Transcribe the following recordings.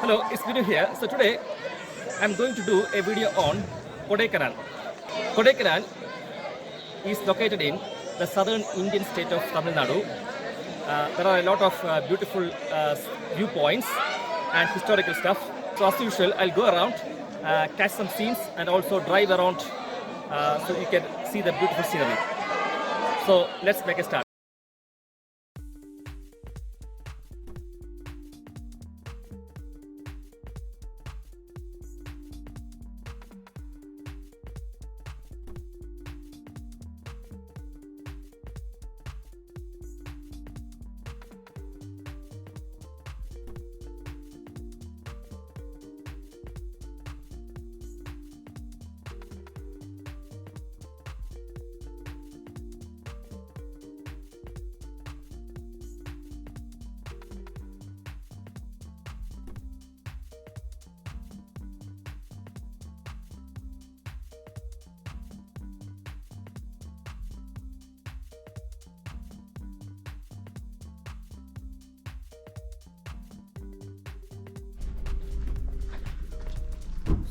Hello, it's Binu here. So today I'm going to do a video on Kodaikanal. Kodaikanal is located in the southern Indian state of Tamil Nadu. There are a lot of beautiful viewpoints and historical stuff. So as usual, I'll go around, catch some scenes and also drive around so you can see the beautiful scenery. So let's make a start.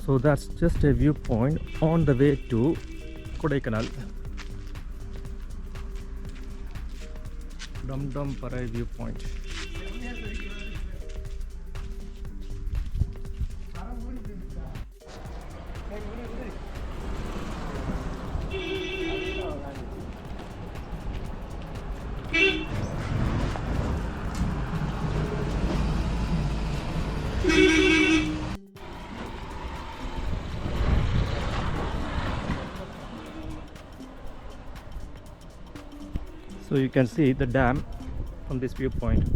So that's just a viewpoint on the way to Kodaikanal. Dum-Dum Parai viewpoint. So you can see the dam from this viewpoint.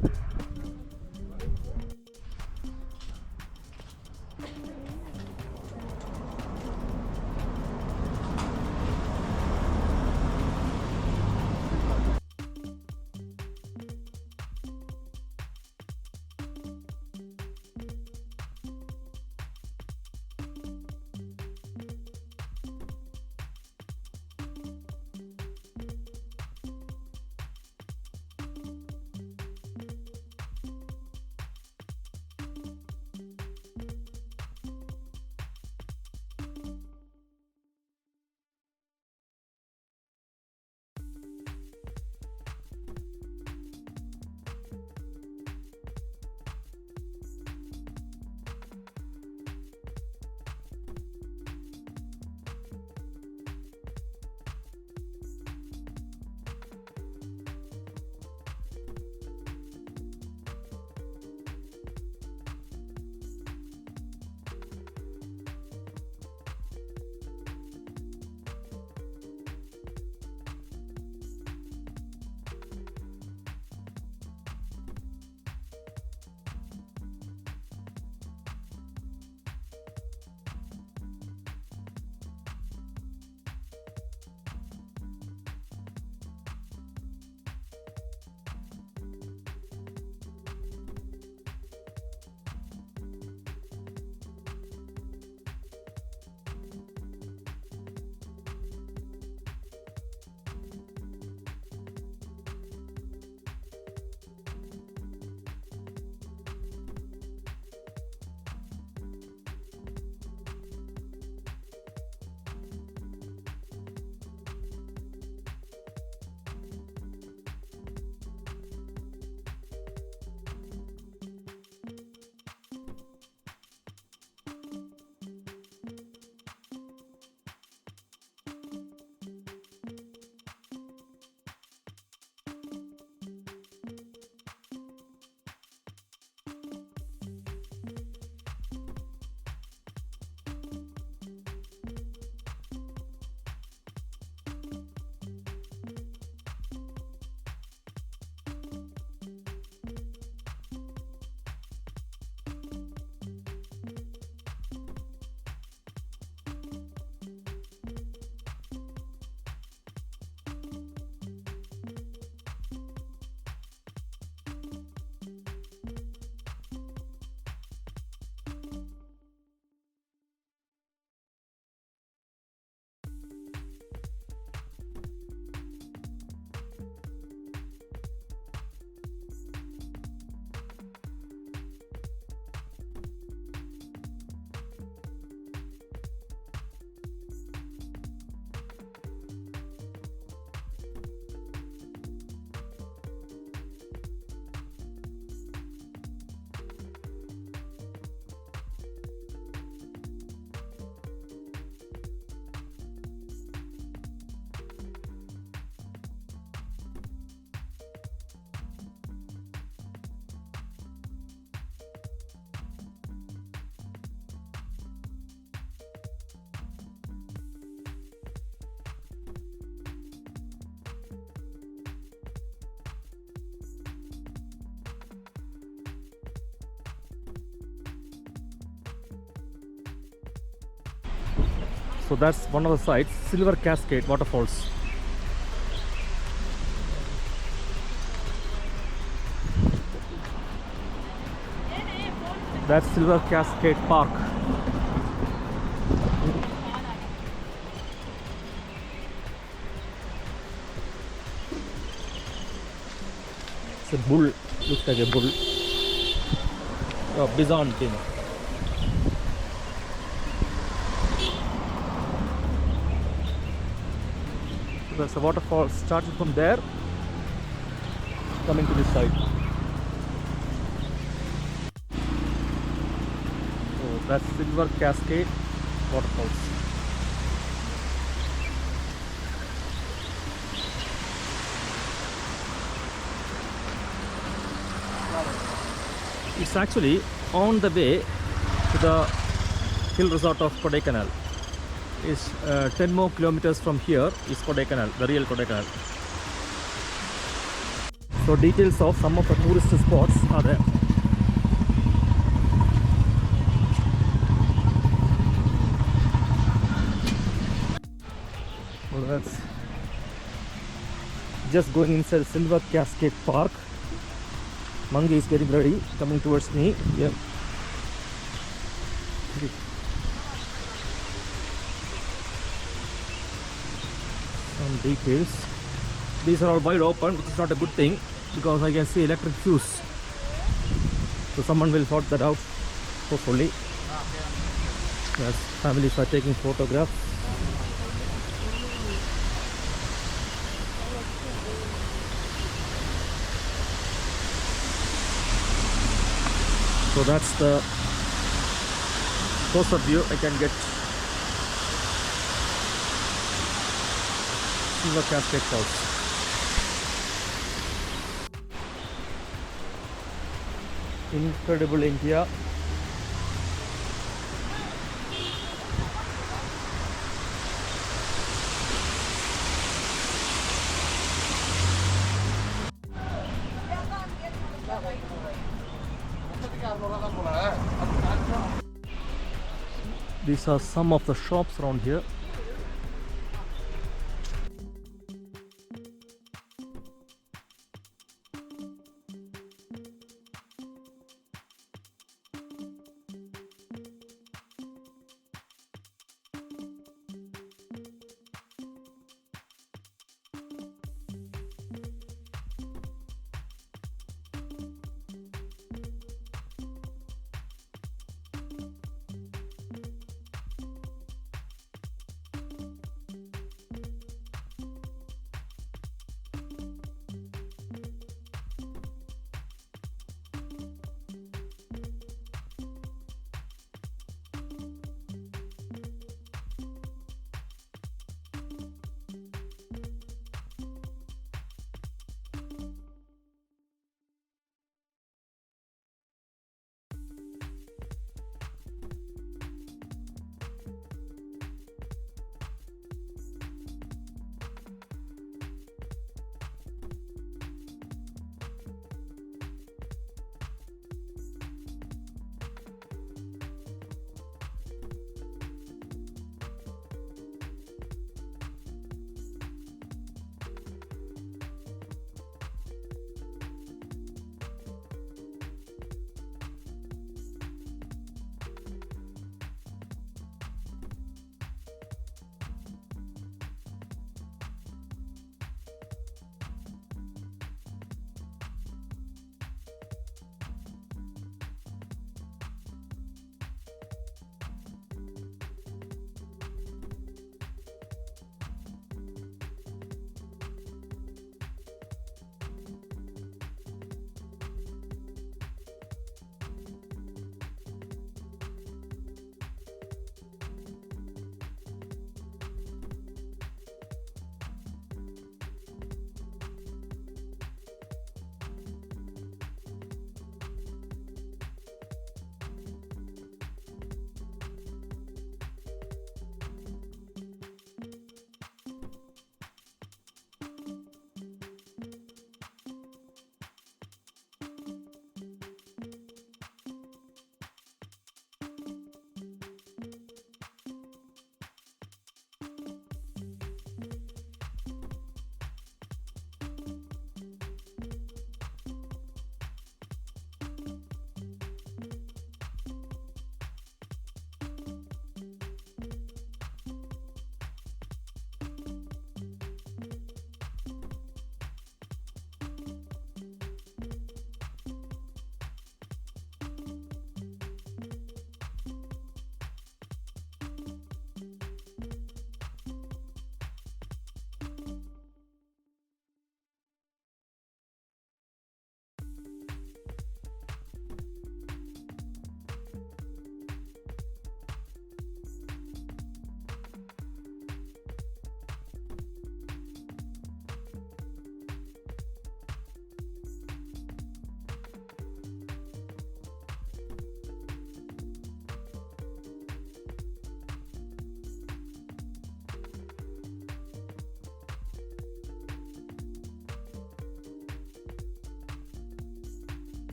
So that's one of the sites, Silver Cascade Waterfalls. That's Silver Cascade Park. It's a bull, looks like a bull. Oh, Byzantine. There's a waterfall starting from there, coming to this side. So that's Silver Cascade Waterfalls. It's actually on the way to the hill resort of Kodaikanal. Is 10 more kilometers from here is Kodaikanal, the real Kodaikanal. So details of some of the tourist spots are there. Well, that's just going inside Silver Cascade Park. Mangi is getting ready, coming towards me. Yeah. Some details. These are all wide open, which is not a good thing because I can see electric fuse. So someone will sort that out, hopefully. Yes, families are taking photographs. So that's the closer view I can get. Silver Cascade Falls. Incredible India. These are some of the shops around here.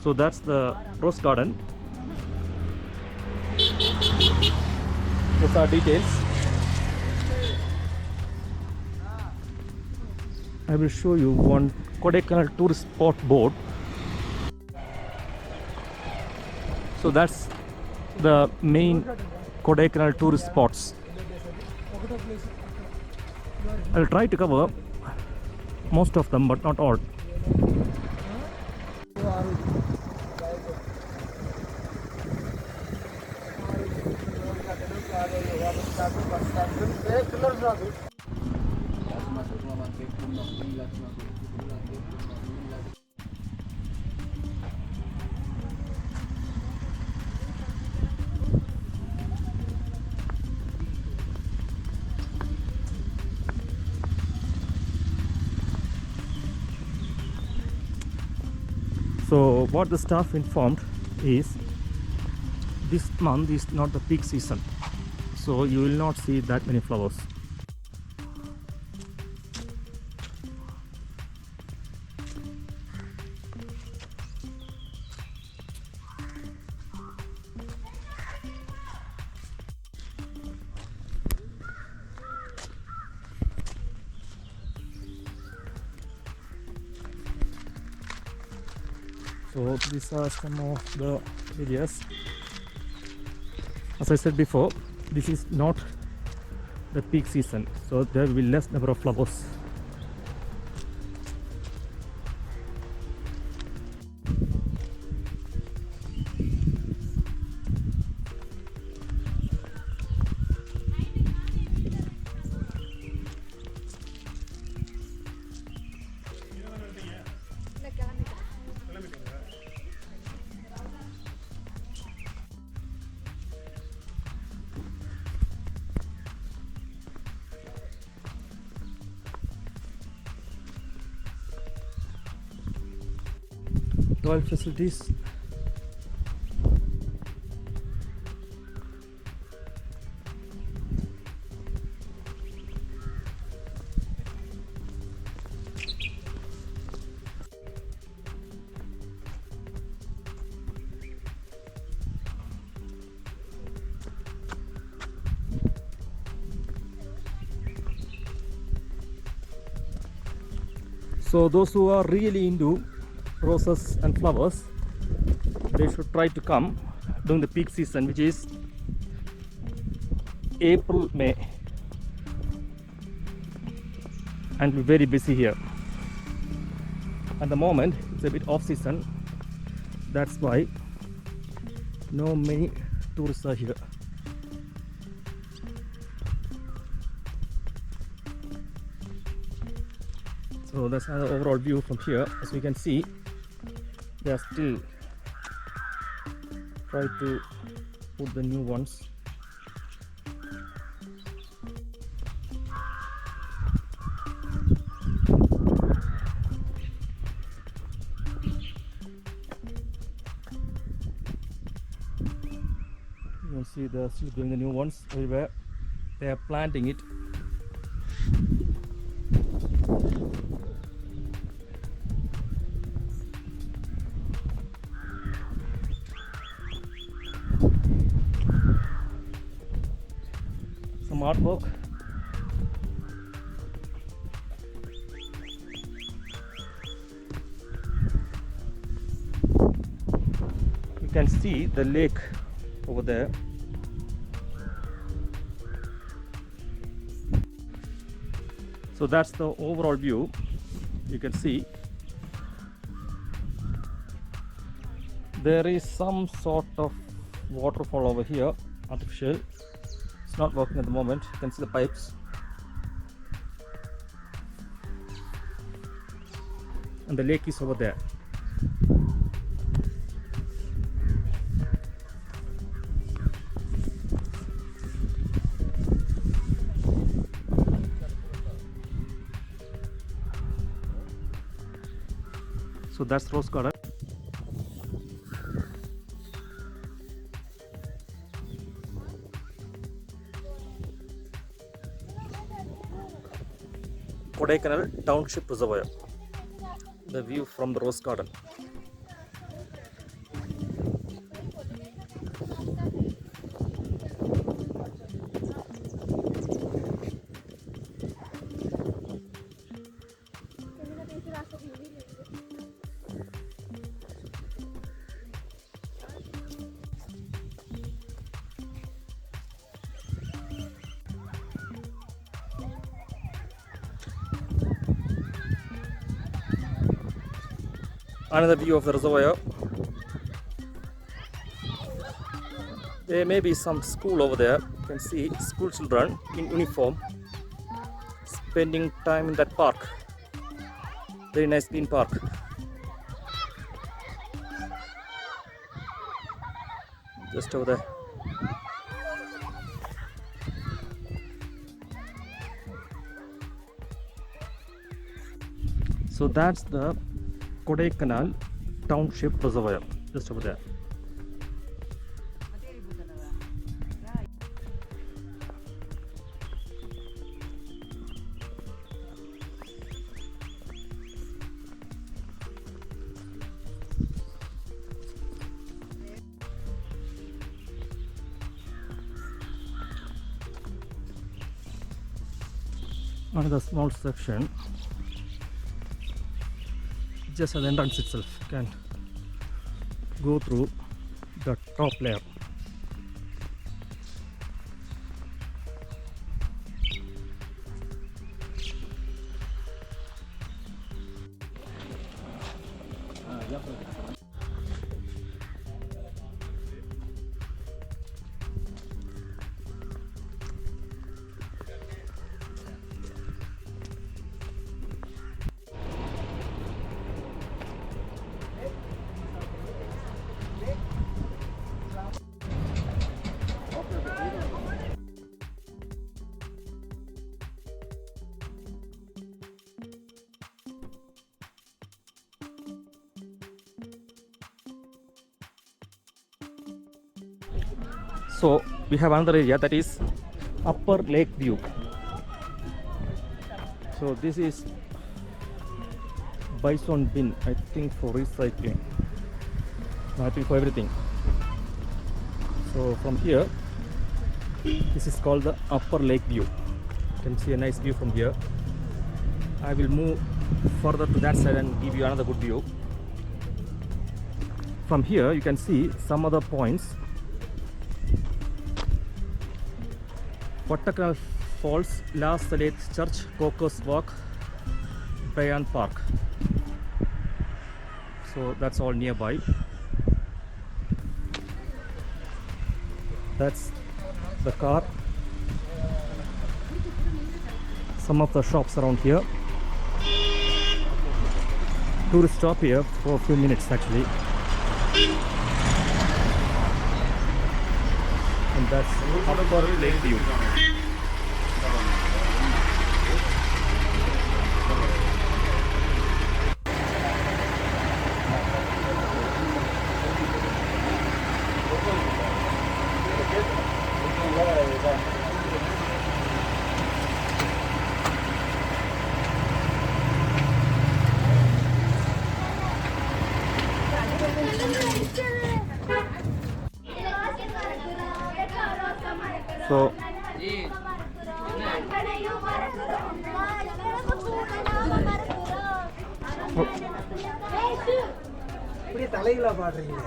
So that's the rose garden. These are details. I will show you one Kodaikanal tourist spot board. So that's the main Kodaikanal tourist spots. I'll try to cover most of them, but not all. So what the staff informed is this month is not the peak season, so you will not see that many flowers. So these are some of the areas. As I said before, this is not the peak season, so there will be less number of flowers. Toilet facilities. So those who are really into roses and flowers, they should try to come during the peak season, which is April, May, and be very busy here. At the moment it's a bit off season, that's why no many tourists are here. So that's another overall view from here. As you can see, they are still trying to put the new ones. You can see they are still doing the new ones everywhere. They are planting it. Some artwork. You can see the lake over there. So that's the overall view. You can see there is some sort of waterfall over here, artificial. It's not working at the moment. You can see the pipes. And the lake is over there. So that's rose garden. Kodaikanal Township Reservoir. The view from the rose garden. Another view of the reservoir. There may be some school over there. You can see school children in uniform spending time in that park. Very nice green park. Just over there. So that's the Kodaikanal Township Reservoir, just over there. Another small section just at the entrance itself. You can go through the top layer. So we have another area that is upper lake view. So this is bison bin, I think for recycling, I think for everything. So from here, this is called the upper lake view. You can see a nice view from here. I will move further to that side and give you another good view. From here you can see some other points. Kodaikanal Falls, La Saleth Church, Cocos Walk, Bayan Park. So that's all nearby. That's the car. Some of the shops around here. Tourists stop here for a few minutes actually. And that's upper lake view. So தலையில பாடுறீங்க.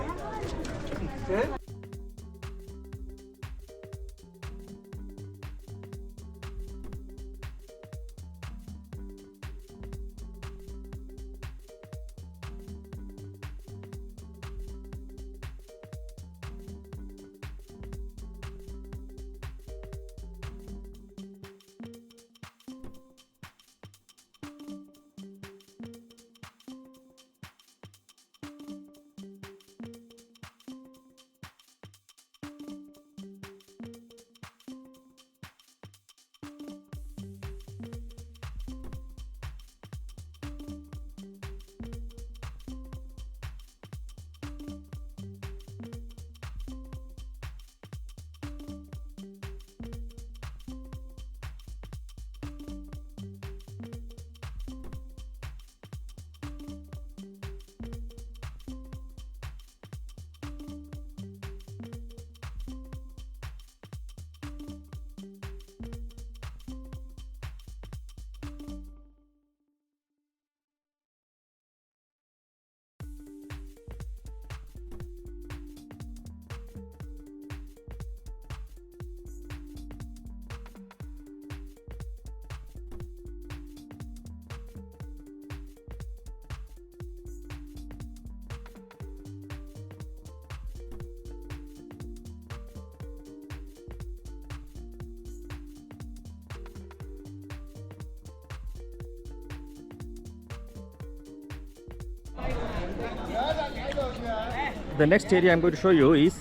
The next area I'm going to show you is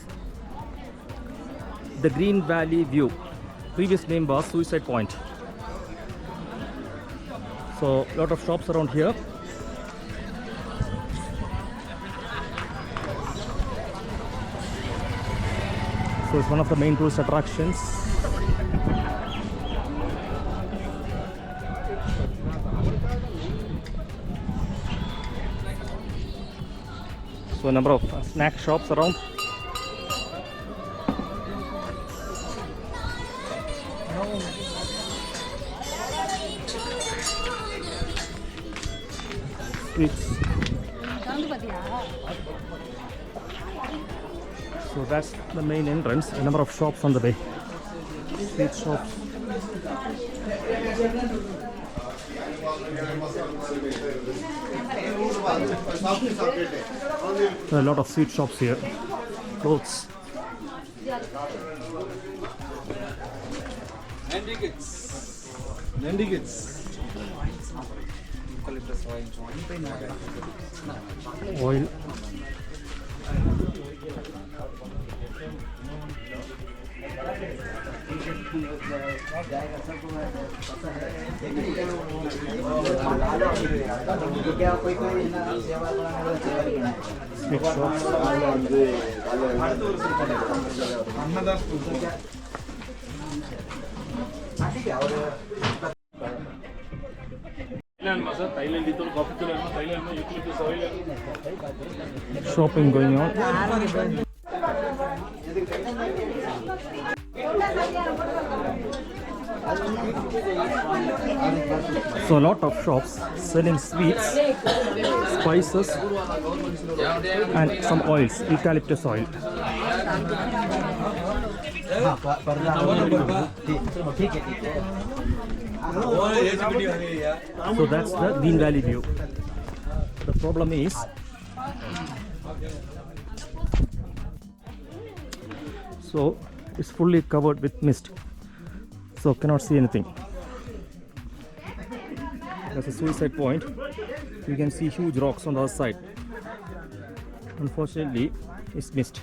the Green Valley View. Previous name was Suicide Point. So a lot of shops around here. So it's one of the main tourist attractions. So a number of snack shops around. Sweets. So that's the main entrance. A number of shops on the way. Sweet shops. A lot of sweet shops here. Clothes. Oil. Sweet shops. Shopping going on. So a lot of shops selling sweets, spices and some oils, eucalyptus oil. So that's the Green Valley view. The problem is so it's fully covered with mist, so cannot see anything. There's a suicide point. You can see huge rocks on the other side. Unfortunately, it's mist.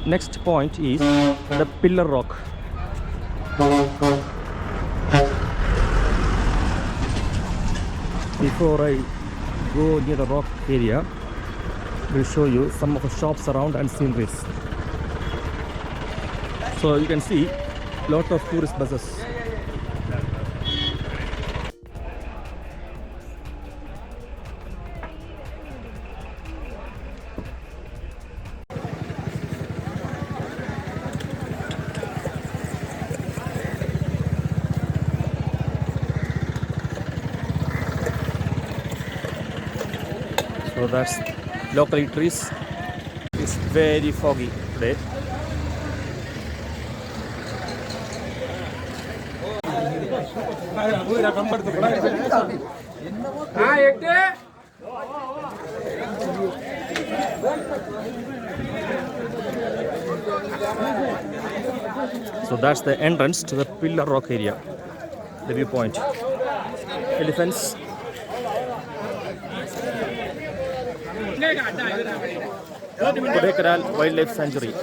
Next point is the Pillar Rock. Before I go near the rock area, I will show you some of the shops around and sceneries. So you can see a lot of tourist buses. So that's local eateries. It's very foggy today. So that's the entrance to the Pillar Rock area, the viewpoint. Elephants. Kodaikanal Wildlife Sanctuary.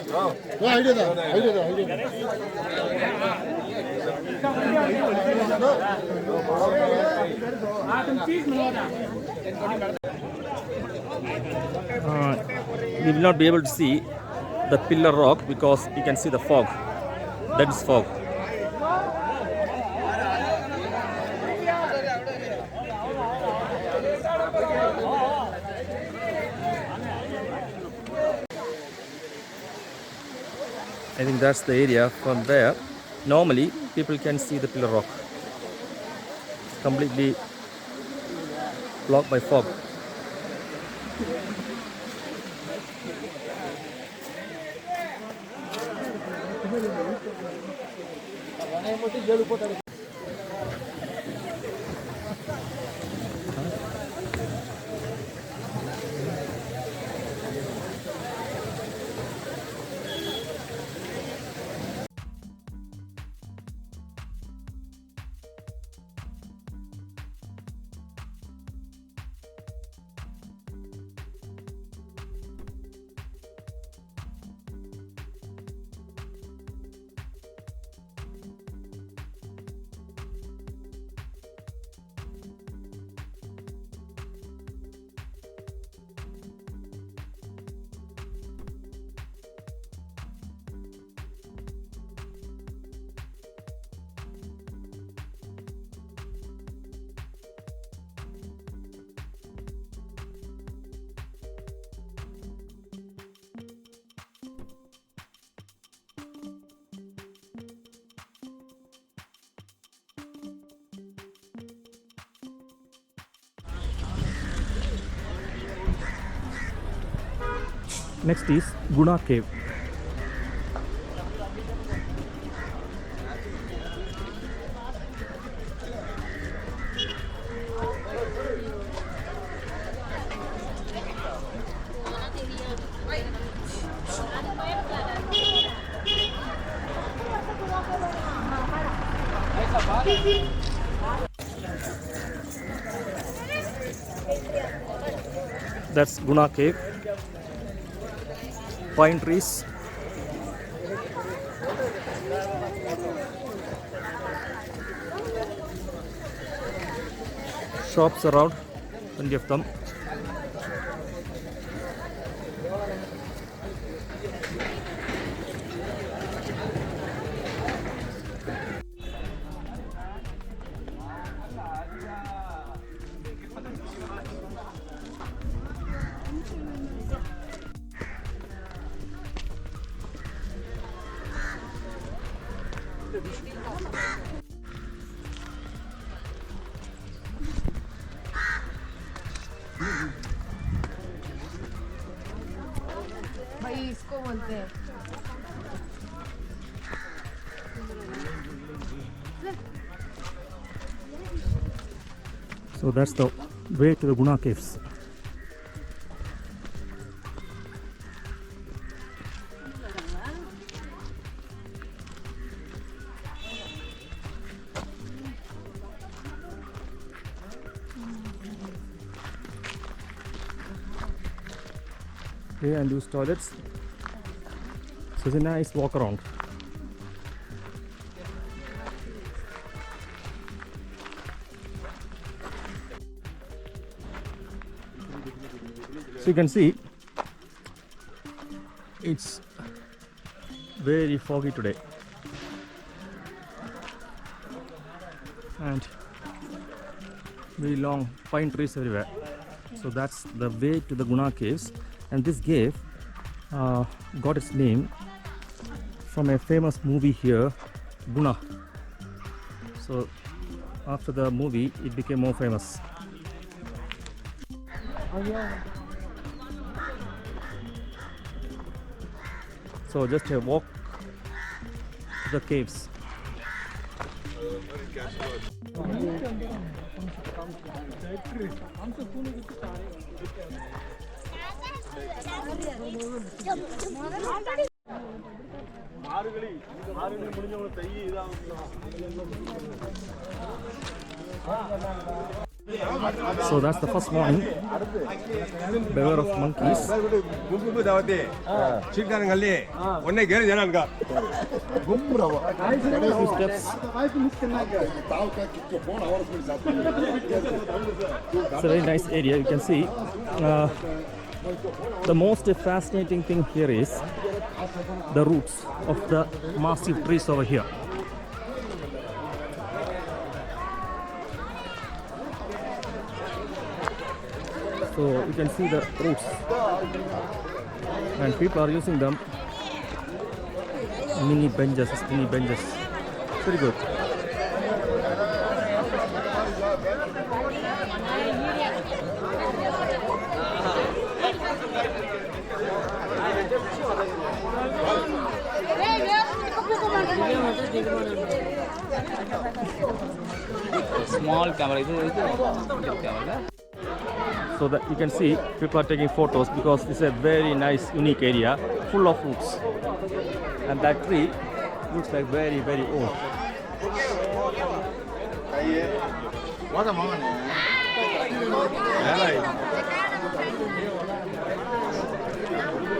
We will not be able to see the Pillar Rock because you can see the fog. That is fog. I think that's the area from there. Normally, people can see the Pillar Rock. Completely blocked by fog. Next is Guna Cave. That's Guna Cave. Pine trees. Shops around, plenty of them. भाई इसको बोलते हैं So that's the way to the Guna Caves. Here and use toilets. So it's a nice walk around. So you can see it's very foggy today and very long pine trees everywhere. So that's the way to the Guna Caves, and this cave got its name from a famous movie here, Guna. So after the movie it became more famous. So just a walk to the caves. So that's the first morning. Beware of monkeys. Few steps. It's a very nice area. You can see. The most fascinating thing here is the roots of the massive trees over here. So you can see the roots, and people are using them mini benches. Very good. Small camera. Camera. So that you can see people are taking photos because it's a very nice, unique area full of roots, and that tree looks like very, very old.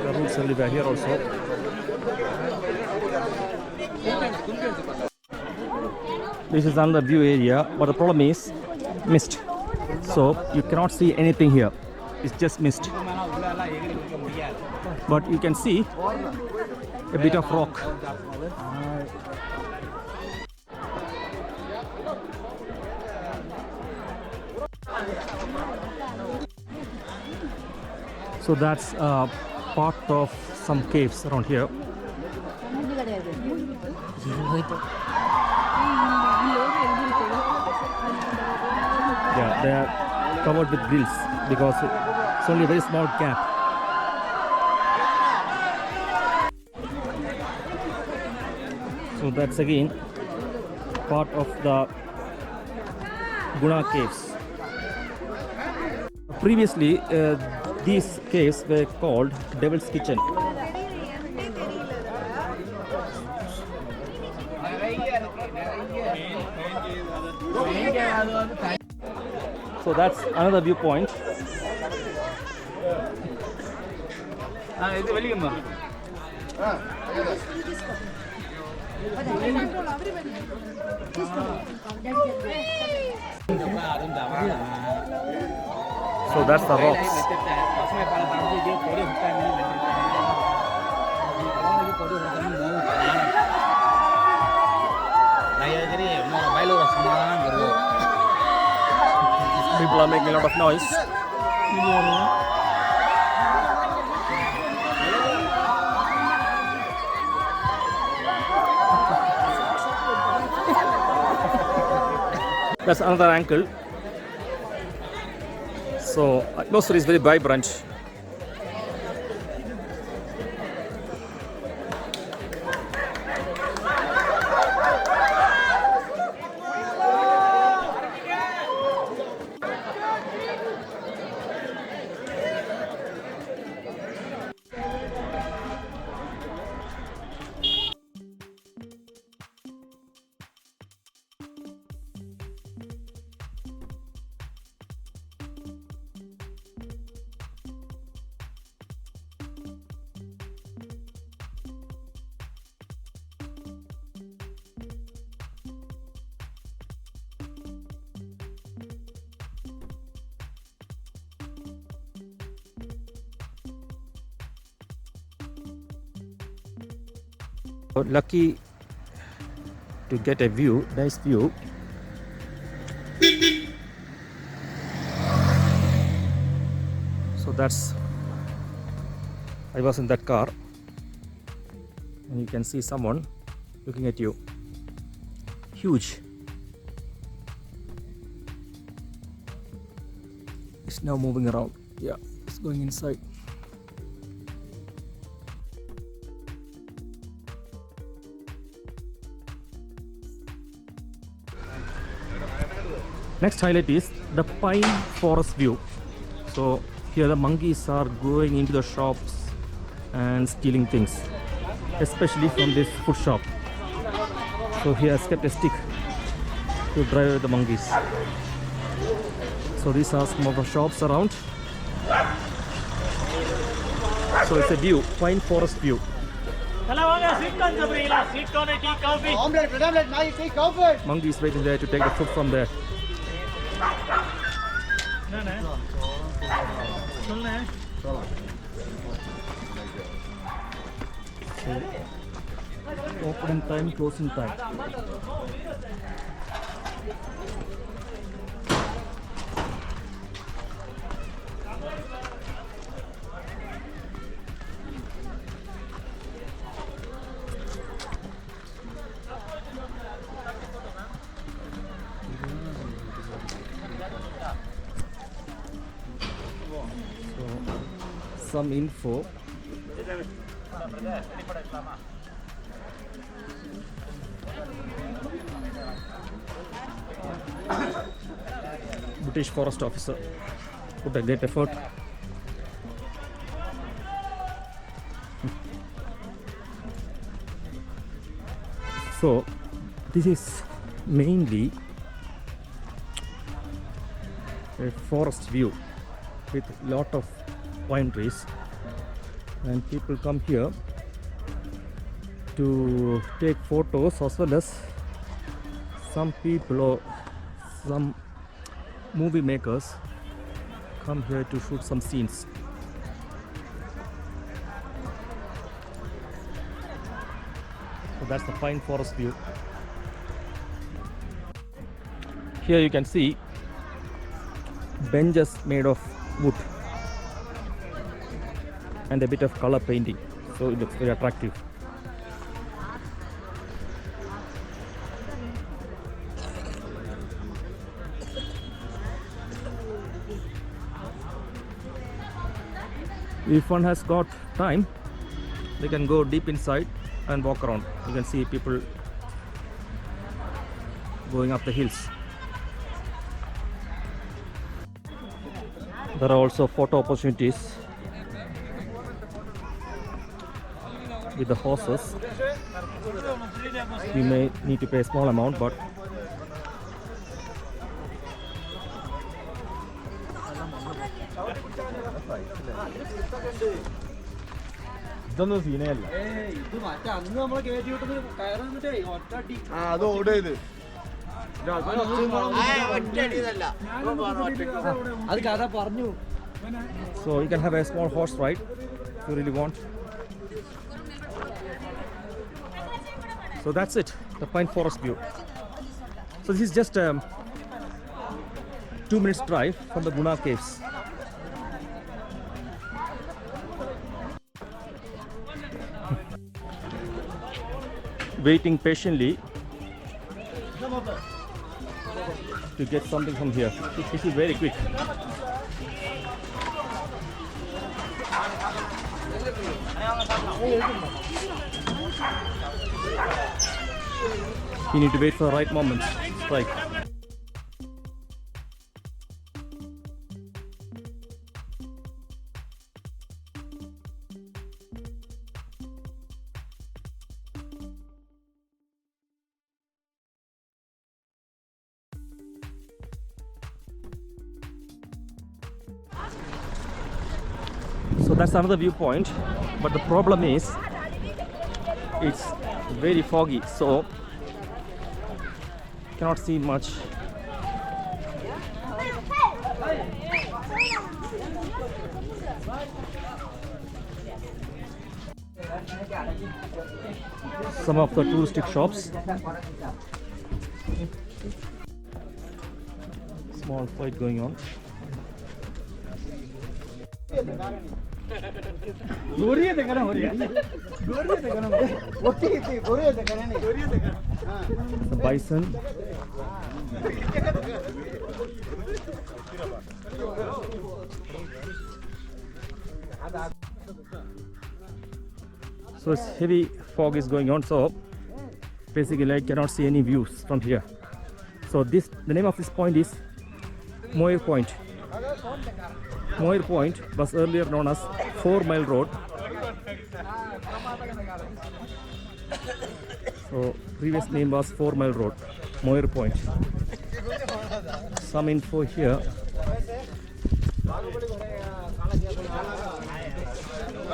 The roots are everywhere here also. This is another view area, but the problem is mist. So you cannot see anything here. It's just mist. But you can see a bit of rock. So that's part of some caves around here. Yeah, they are covered with grills because it's only a very small gap. So that's again part of the Guna caves. Previously, these caves were called Devil's Kitchen. So that's another viewpoint. So that's the rocks. People are making a lot of noise. That's another ankle. So atmosphere is very vibrant. Lucky to get a view, nice view. So that's, I was in that car and you can see someone looking at you. Huge. It's now moving around. Yeah, it's going inside. Next highlight is the pine forest view. So here the monkeys are going into the shops and stealing things. especially from this food shop. So he has kept a stick to drive away the monkeys. So these are some of the shops around. So it's a view, pine forest view. Monkey is waiting there to take the food from there. So, opening time, closing time. Some info. British forest officer put a great effort. So this is mainly a forest view with lot of pine trees, and people come here to take photos, as well as some people or some movie makers come here to shoot some scenes. So that's the pine forest view. Here you can see benches made of wood and a bit of color painting, so it looks very attractive. If one has got time, they can go deep inside and walk around. You can see people going up the hills. There are also photo opportunities with the horses. You may need to pay a small amount, but ഇതൊന്നും സീനല്ല. so you can have a small horse ride if you really want. So that's it, the pine forest view. So this is just 2 minutes drive from the Guna caves. Waiting patiently to get something from here. This is very quick. You need to wait for the right moment. Strike. So that's another viewpoint, but the problem is it's very foggy, so cannot see much. Some of the touristic shops. Small fight going on. The bison. So it's heavy fog is going on, so basically I cannot see any views from here. So the name of this point is Moir Point. Moir Point was earlier known as 4 Mile Road. So previous name was 4 Mile Road, Moir Point. Some info here.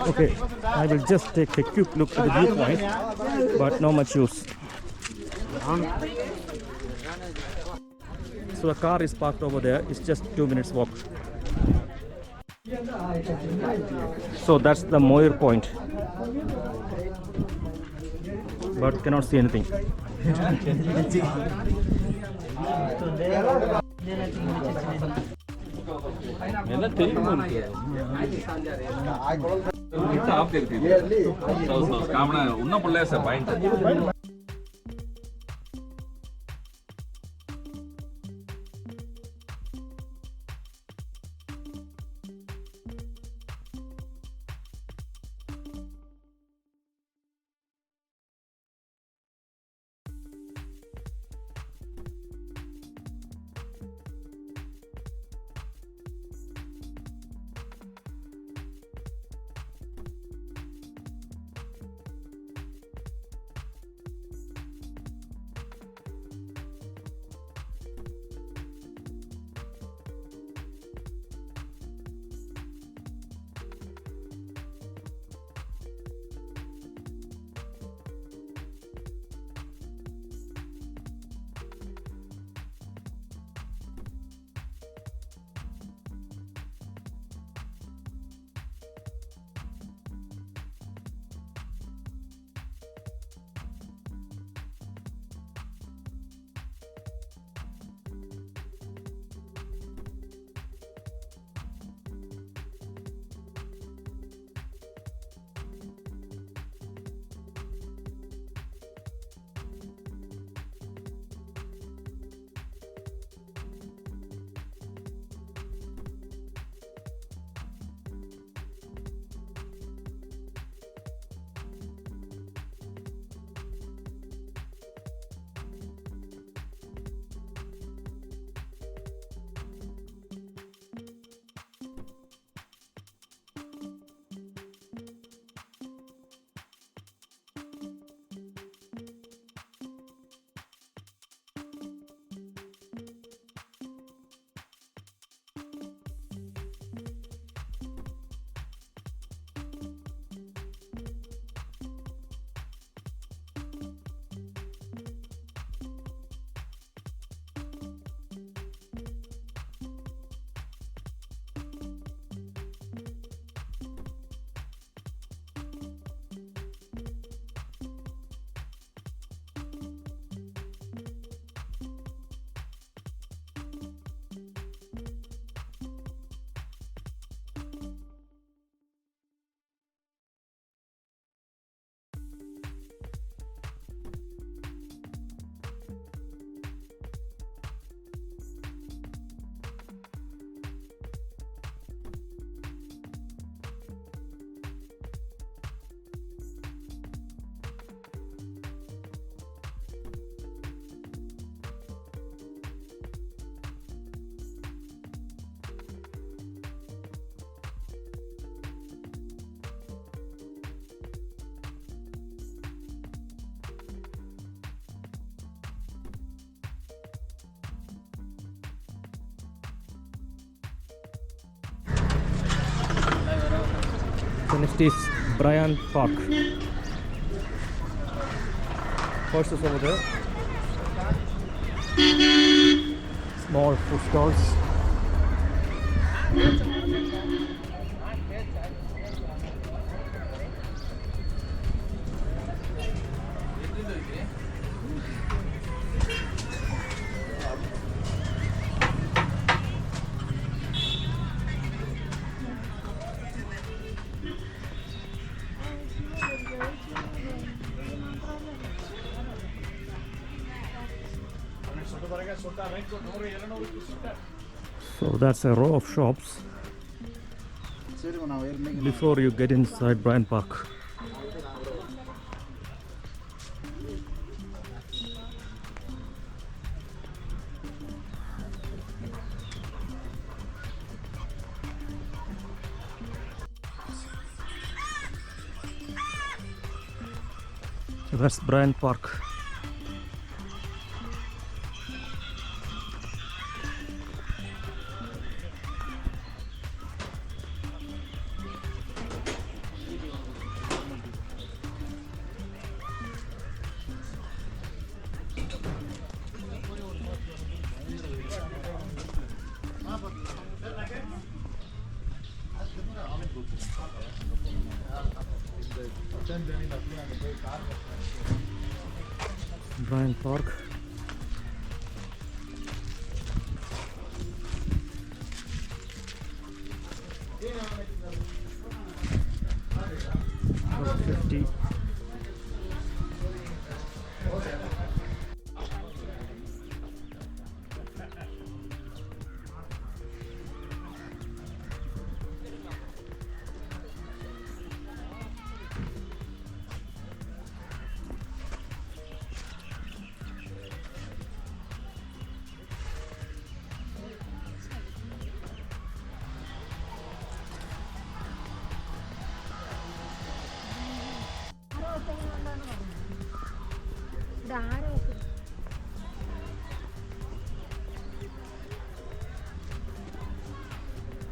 Okay, I will just take a quick look at the viewpoint, but not much use. So the car is parked over there. It's just 2 minutes walk. So that's the Moir Point, but cannot see anything. So next is Bryan Park. Horses over there. Small food stalls. So that's a row of shops before you get inside Bryan Park. That's Bryant Park. Bryant Park. About 50.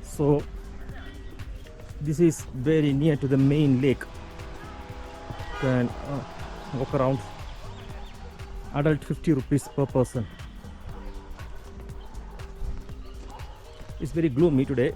So this is very near to the main lake. You can walk around. Adult 50 rupees per person. It's very gloomy today.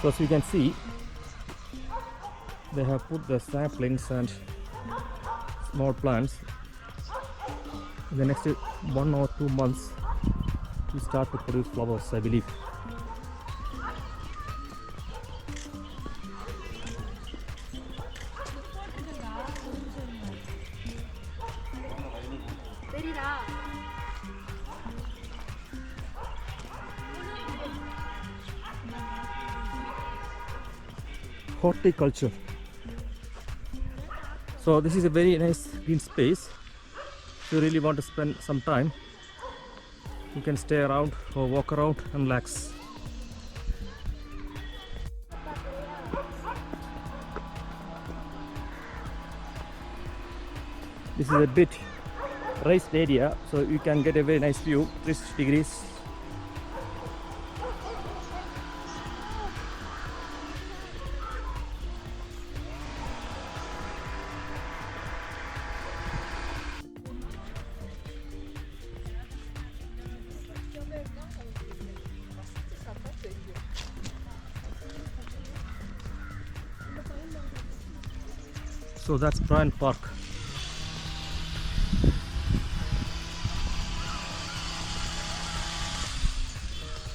So as you can see, they have put the saplings and small plants. In the next 1 or 2 months, we start to produce flowers, I believe. Horticulture. So this is a very nice green space. If you really want to spend some time, you can stay around or walk around and relax. This is a bit raised area, so you can get a very nice view, 360 degrees. So that's Bryant Park.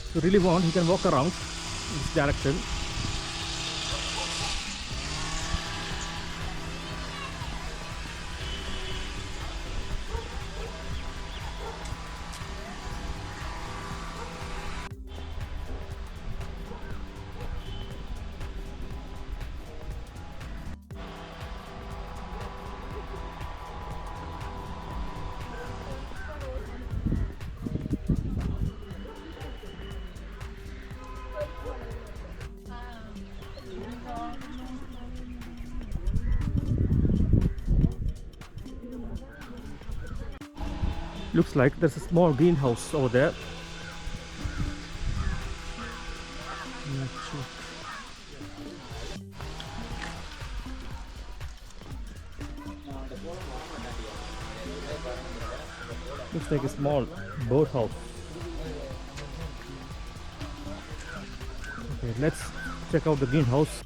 If you really want, you can walk around in this direction. Looks like there's a small greenhouse over there. Looks like a small boathouse. Okay, let's check out the greenhouse.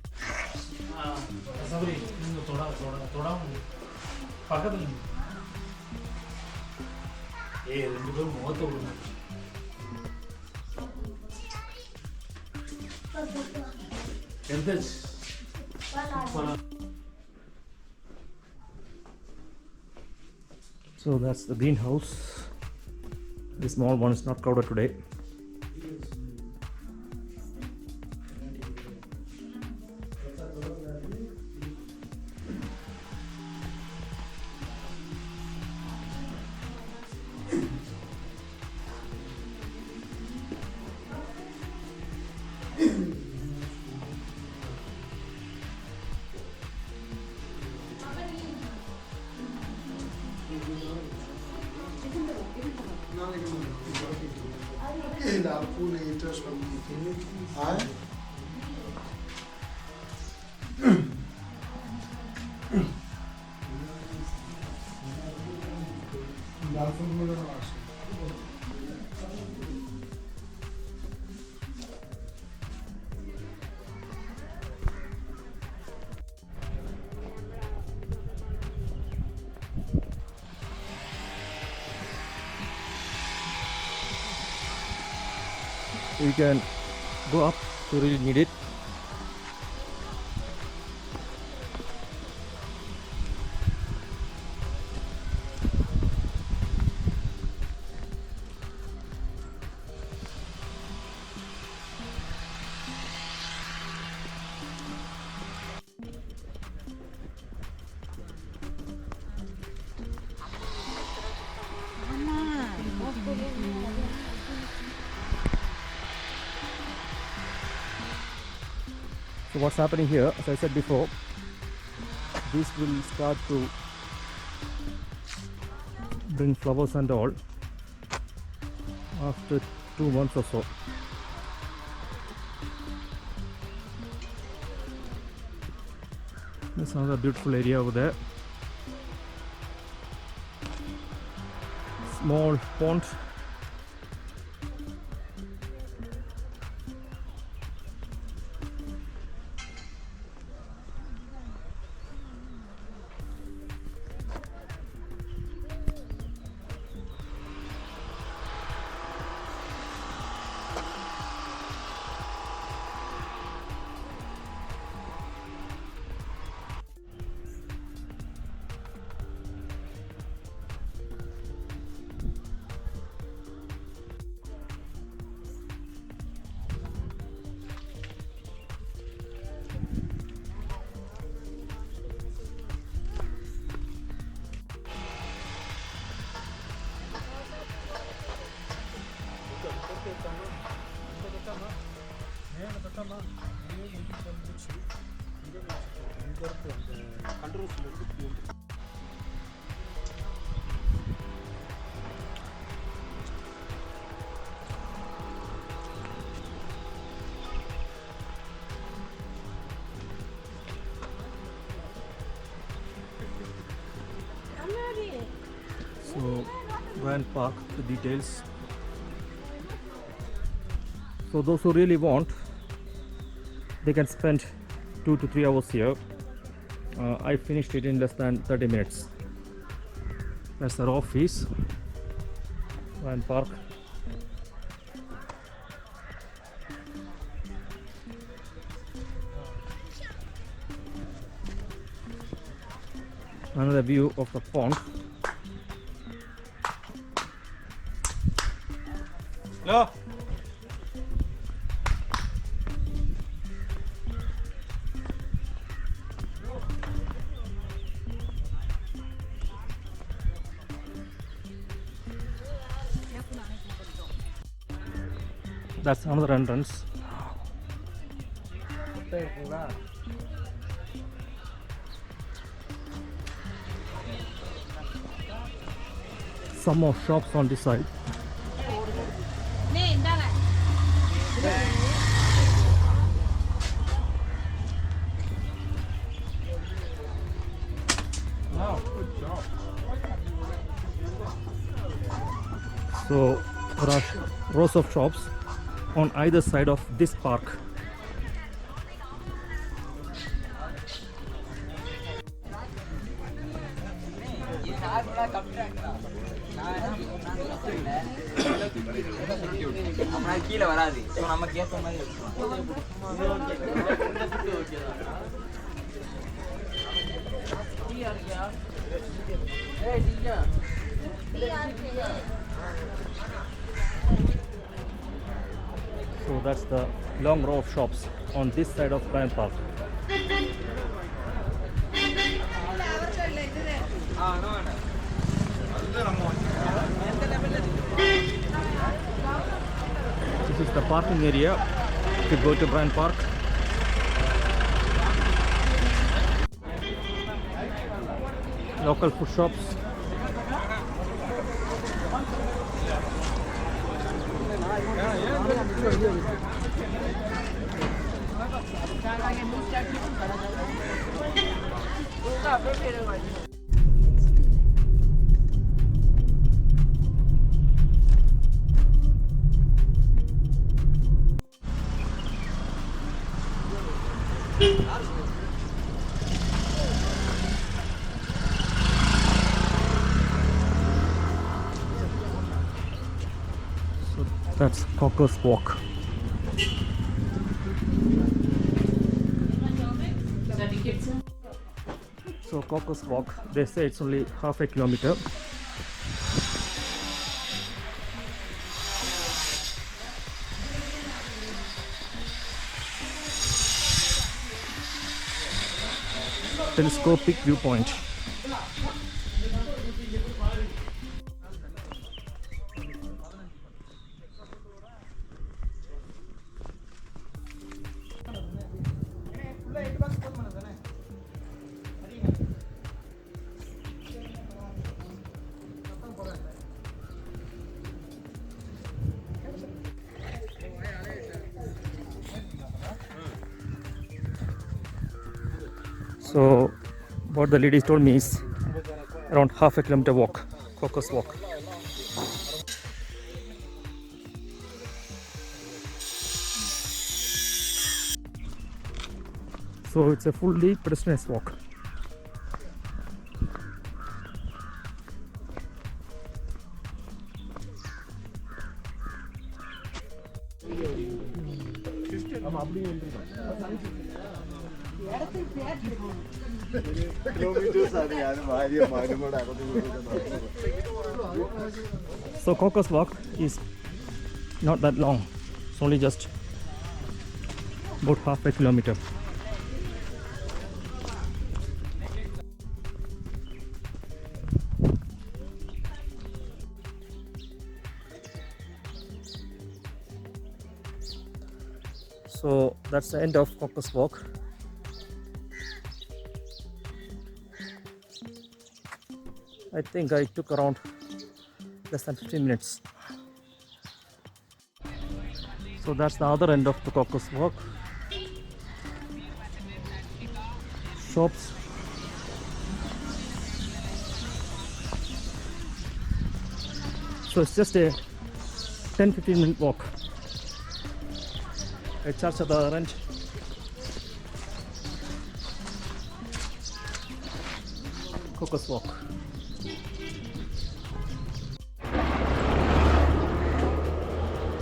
So that's the greenhouse. The small one is not crowded today. da alcune i trasferimenti. Dal Formula Rossa. We can go up to really need it. So what's happening here, as I said before, this will start to bring flowers and all after 2 months or so. There's another beautiful area over there. Small pond. So Grand Park, the details. So those who really want, they can spend 2 to 3 hours here. I finished it in less than 30 minutes. That's the office, Grand Park. Another view of the pond. Hello. That's another entrance. Some more shops on this side. So there are rows of shops on either side of this park. கீழே வராது நமக்கு ஏற்ற மாதிரி So that's the long row of shops on this side of Grand Park. This is the parking area to go to Grand Park. Local food shops. That's Cocker's Walk. So Cocker's Walk, they say it's only half a kilometer. Telescopic viewpoint. So what the ladies told me is around half a kilometer walk, Cocker's Walk. So it's a fully pedestrian walk. So Cocker's Walk is not that long. It's only just about half a kilometer. So that's the end of Cocker's Walk. I think I took around less than 15 minutes. So that's the other end of the Cocker's Walk. Shops. So it's just a 10-15 minute walk. A church at the other end. Cocker's Walk.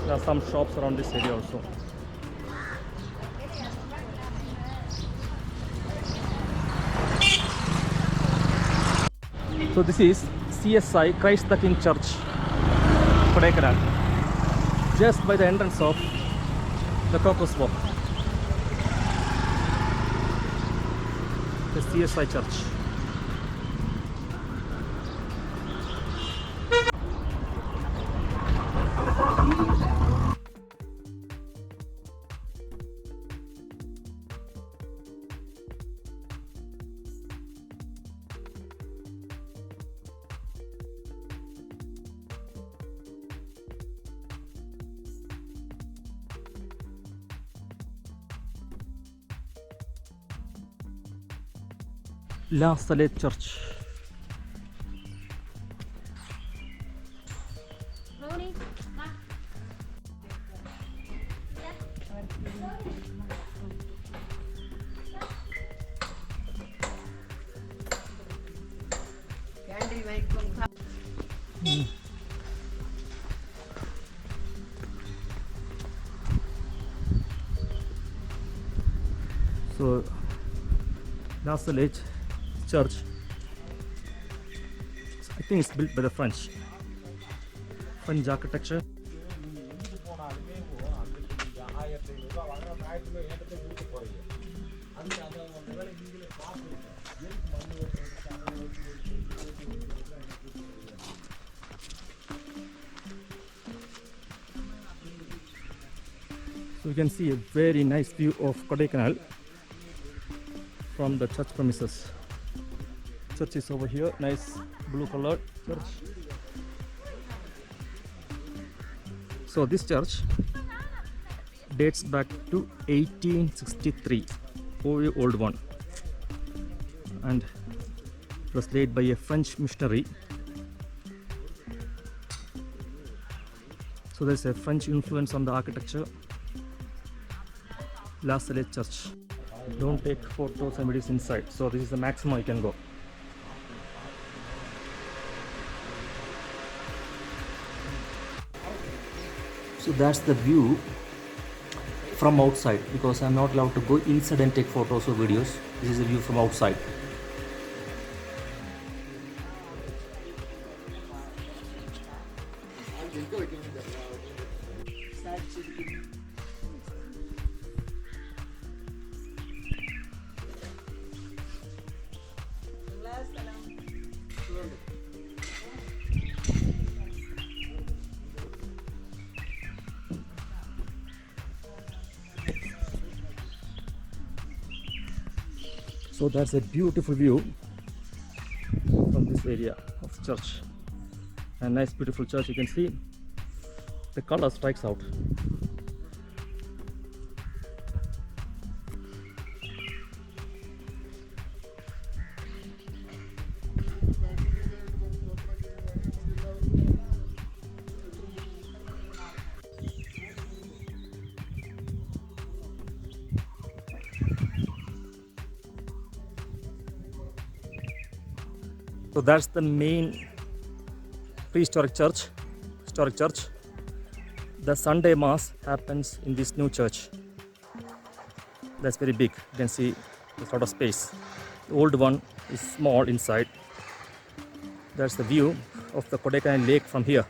There are some shops around this area also. So this is CSI, Christ the King Church, Kodaikanal, just by the entrance of the Cocker's Walk. The CSI Church. La Saleth Church. So La Saleth Church, I think it's built by the French architecture. So you can see a very nice view of Kodaikanal from the church premises. Church is over here, nice blue colored church. So this church dates back to 1863, very old one, and it was laid by a French missionary. So there's a French influence on the architecture. La Saleth Church. Don't take photos and videos inside. So this is the maximum you can go. So that's the view from outside, because I'm not allowed to go inside and take photos or videos. This is the view from outside. So that's a beautiful view from this area of the church. A nice beautiful church. You can see the color strikes out. So that's the main prehistoric church, historic church. The Sunday Mass happens in this new church. That's very big. You can see there's a lot of space. The old one is small inside. That's the view of the Kodaikanal Lake from here.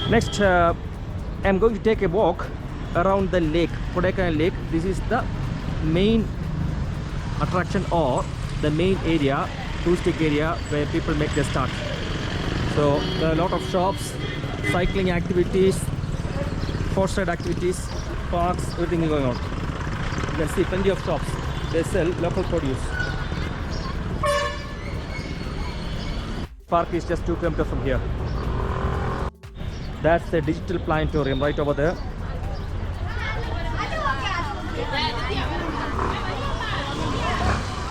Next, I'm going to take a walk around the lake, Kodaikanal Lake. This is the main attraction or the main area, touristic area where people make their start. So there are a lot of shops, cycling activities, horse ride activities, parks, everything is going on. You can see plenty of shops. They sell local produce. Park is just 2 kilometers from here. That's the digital planetarium right over there.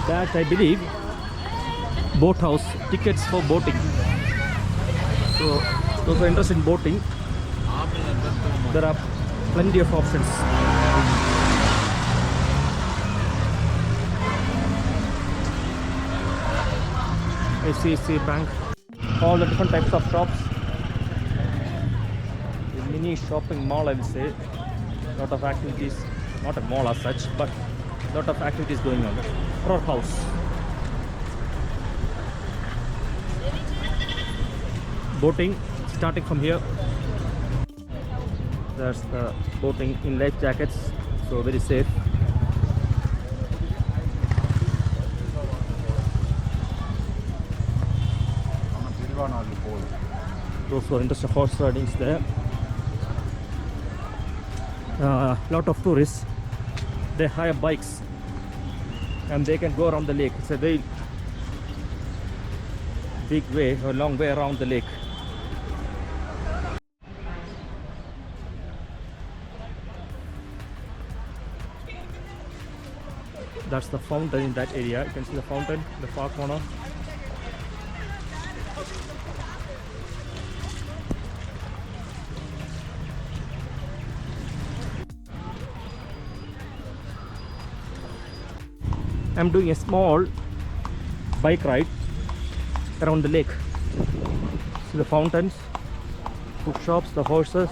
That, I believe, boathouse, tickets for boating. So those who are interested in boating, there are plenty of options. ICICI Bank, all the different types of shops. A mini shopping mall, I will say. Lot of activities, not a mall as such, but lot of activities going on. Horror house. Boating starting from here. There's the boating in life jackets, so very safe. Those who are interested in horse riding is there. Lot of tourists, they hire bikes and they can go around the lake. It's a very big way, a long way around the lake. That's the fountain in that area. You can see the fountain, the far corner. I'm doing a small bike ride around the lake. See the fountains, food shops, the horses.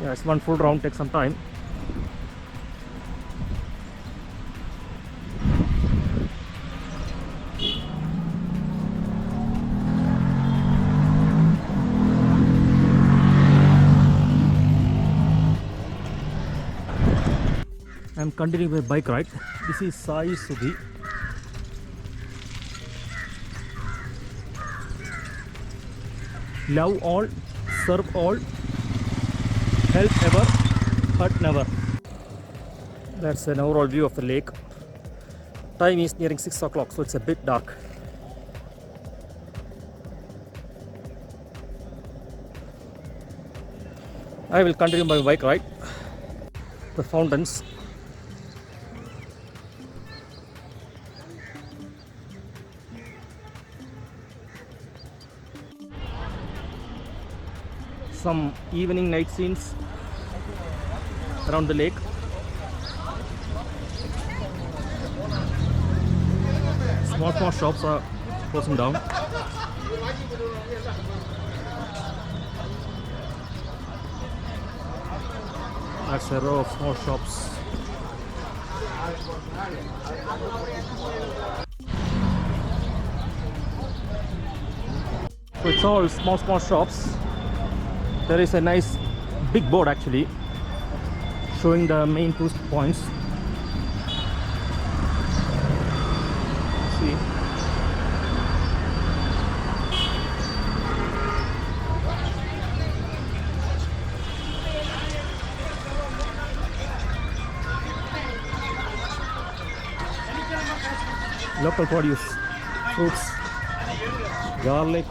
Yeah, it's one full round, takes some time. I'm continuing my bike ride. This is Sai Sudhi. Love all, serve all, help ever, hurt never. That's an overall view of the lake. Time is nearing 6 o'clock, so it's a bit dark. I will continue my bike ride. The fountains. Some evening night scenes around the lake. Small shops are closing down. That's a row of small shops. So it's all small shops. There is a nice big board actually showing the main tourist points. See. Local produce, fruits, garlic.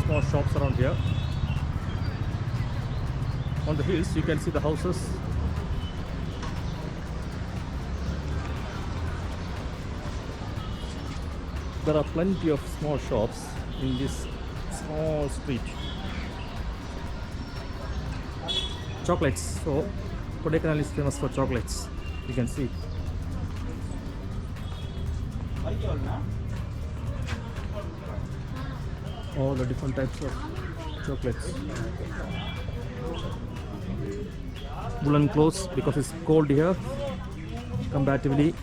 Small shops around here. On the hills you can see the houses. There are plenty of small shops in this small street. Chocolates. So Kodaikanal is famous for chocolates. You can see. All the different types of chocolates. Woolen clothes because it's cold here comparatively.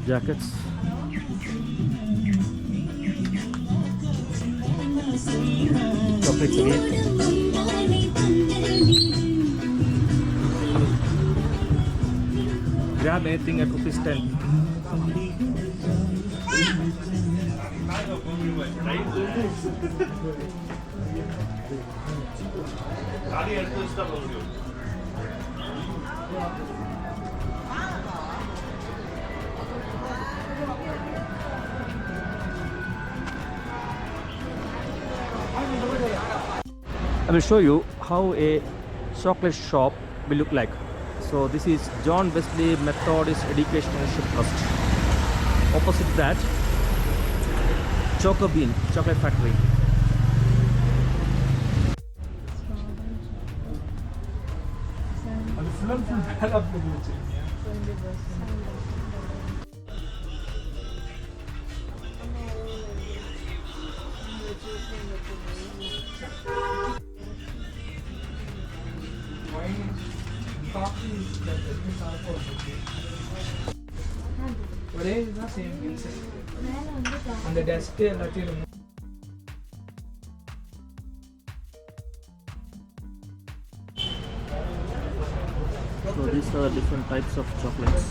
Jackets. Chocolates again. Grab anything at ₹10. I will show you how a chocolate shop will look like. So this is John Wesley Methodist Educational Trust. Opposite that, Choco Bean Chocolate Factory. ஒரே இதுதான் same inside அந்த dust எல்லாத்தையும் So these are different types of chocolates.